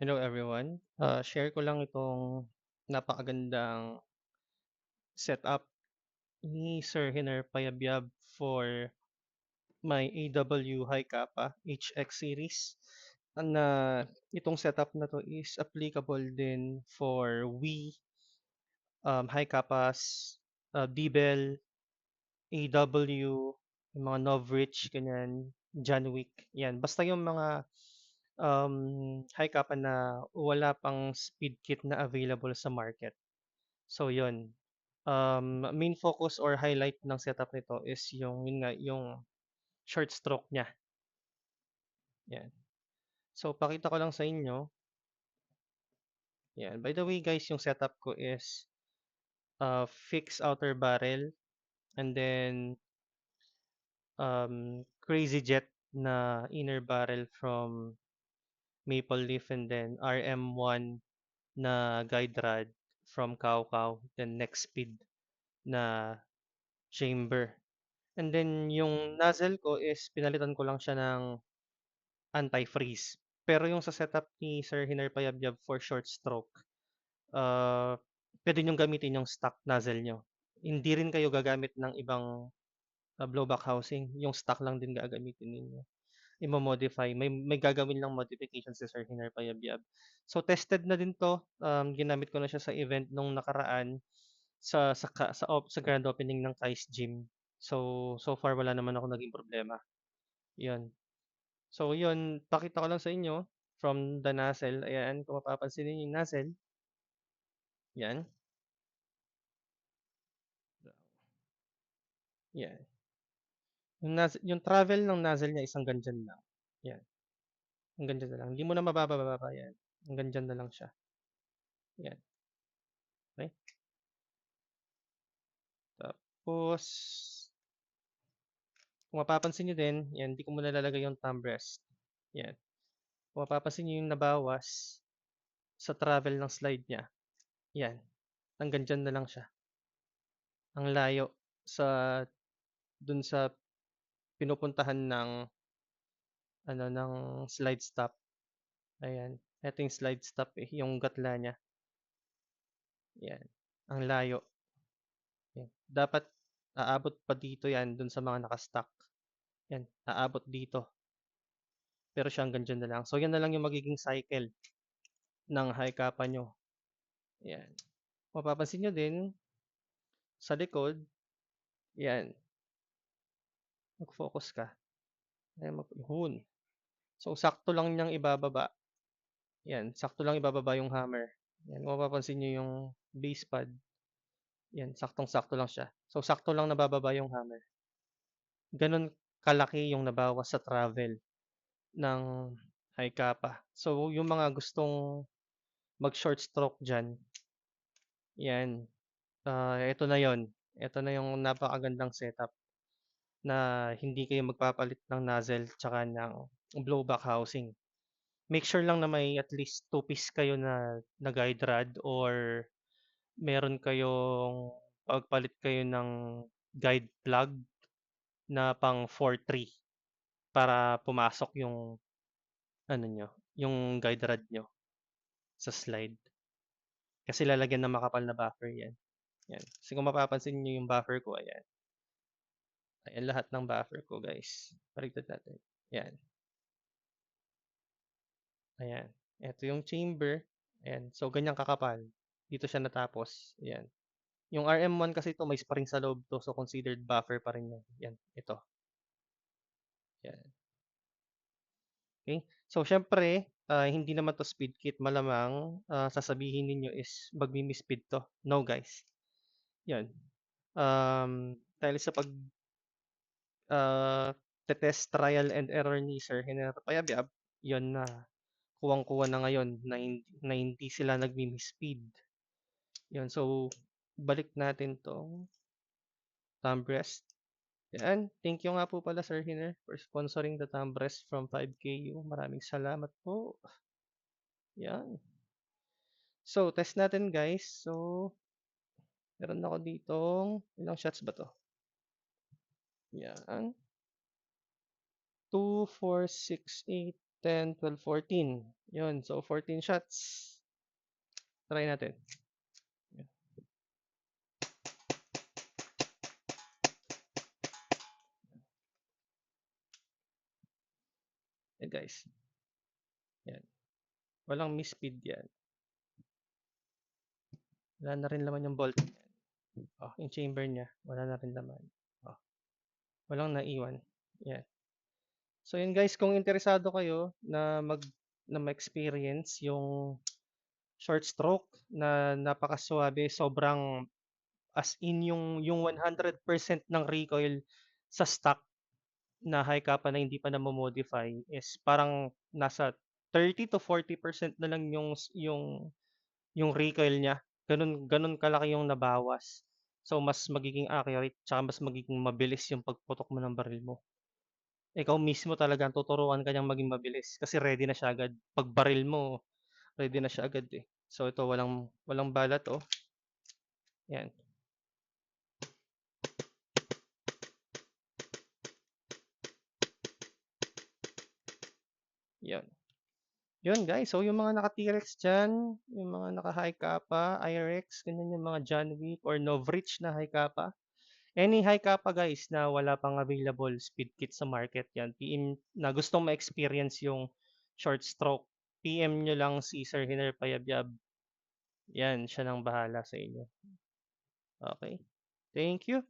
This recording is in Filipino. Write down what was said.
Hello everyone. Share ko lang itong napakagandang setup ni Sir Hiner Payabyab for my AW High Kappa HX series. Na itong setup na to is applicable din for Wii, High Kappas, Bibel, AW, yung mga Novrich, ganyan, John Wick. Yan. Basta yung mga high kappa na wala pang speed kit na available sa market. So yun. Main focus or highlight ng setup nito is yung yun nga yung short stroke niya. Yan. So pakita ko lang sa inyo. Yan. By the way guys, yung setup ko is fixed outer barrel and then Crazy Jet na inner barrel from Maple Leaf and then RM1 na guide rod from Cow Cow, then next speed na chamber. And then yung nozzle ko is pinalitan ko lang siya ng anti-freeze. Pero yung sa setup ni Sir Hiner Payabyab for short stroke, uh, pwede niyong gamitin yung stock nozzle nyo. Hindi rin kayo gagamit ng ibang blowback housing. Yung stock lang din gagamitin ninyo. Imo-modify. May gagawin lang modification si Sir Hiner Payabyab. So tested na din to. Ginamit ko na siya sa event nung nakaraan sa grand opening ng Kai's Gym. So far wala naman ako naging problema. 'Yun. So 'yun, pakita ko lang sa inyo from the nozzle. Ayan, kung mapapansin niyo yung nozzle, 'yan. 'Yan. Yung travel ng nozzle niya isang ganyan lang. 'Yan. Hanggang diyan na lang. Hindi mo na mabababa 'yan. Hanggang diyan na lang siya. 'Yan. Okay? Tapos kung mapapansin niyo din, 'yan, hindi ko muna lalagay yung thumb rest. 'Yan. Kung mapapansin niyo yung nabawas sa travel ng slide niya. 'Yan. Hanggang diyan na lang siya. Ang layo sa dun sa pinupuntahan ng ano ng slide stop. Ayan. Ito yung slide stop eh, yung gatla niya. 'Yan. Ang layo. 'Yan. Dapat aabot pa dito 'yan dun sa mga naka-stock. 'Yan, aabot dito. Pero siya hanggang diyan na lang. So 'yan na lang yung magiging cycle ng high kappa nyo. 'Yan. Mapapansin nyo din sa likod, 'yan, mag-focus ka. Ayan, yun. So sakto lang niyang ibababa. 'Yan, sakto lang ibababa yung hammer. 'Yan, kung mapapansin niyo yung base pad, 'yan, saktong-sakto lang siya. So sakto lang nabababa yung hammer. Gano'n kalaki yung nabawas sa travel ng high kappa. So yung mga gustong mag-short stroke diyan, 'yan, eto na 'yon. Eto na yung napakagandang setup na hindi kayo magpapalit ng nozzle tsaka ng blowback housing. Make sure lang na may at least 2 piece kayo na guide rod or meron kayong pagpalit kayo ng guide plug na pang 4-3 para pumasok yung ano niyo, yung guide rod niyo sa slide. Kasi lalagyan ng makapal na buffer 'yan. 'Yan. Kasi kung mapapansin niyo yung buffer ko, ayan. Ayan lahat ng buffer ko, guys. Baligtad natin. 'Yan. Ayan. Ito yung chamber. Ayan. So, ganyan kakapal. Dito siya natapos. Ayan. Yung RM1 kasi ito may spring sa loob to. So, considered buffer pa rin yan. Yan. Ito. Yan. Okay. So, syempre, hindi naman to speed kit. Malamang, sasabihin ninyo is magmi-speed to. No, guys. Yan. Dahil sa pag test trial and error ni Sir Hiner Payabyab, yon na kuwang-kuwa na ngayon na hindi sila nagmi-speed. Yun, so balik natin 'tong thumb rest. Yan, thank you nga po pala Sir Hiner for sponsoring the thumb rest from 5KU. Maraming salamat po. Yan. So, test natin guys. So, meron ako ditong ilang shots ba 'to? Yan. 2, 4, 6, 8, 10, 12, 14. Yun, so 14 shots. Try natin. Yan. Yan guys. Yan. Walang miss-speed yan. Wala na rin laman yung bolt. Oh, yung chamber niya, wala na rin laman. Oh, walang naiwan. Yan. So yun guys, kung interesado kayo na ma-experience yung short stroke na napakaswabe, sobrang as in yung 100% ng recoil sa stock na high kappa na hindi pa namo-modify is parang nasa 30 to 40% na lang yung recoil niya. Ganun kalaki yung nabawas. So mas magiging accurate tsaka mas magiging mabilis yung pagputok mo ng baril mo. Ikaw mismo talaga tuturuan ka niyang maging mabilis kasi ready na siya agad. Pag baril mo, ready na siya agad eh. So ito walang balat oh. Yan. Yan. Yun guys, so yung mga naka-T-Rex dyan, yung mga naka-high kappa, IRX, ganyan yung mga John Wick or Novrich na high kappa. Any high kappa guys na wala pang available speed kit sa market yan, PM na gustong ma-experience yung short stroke, PM nyo lang si Sir Hiner Payabyab. Yan, siya nang bahala sa inyo. Okay. Thank you.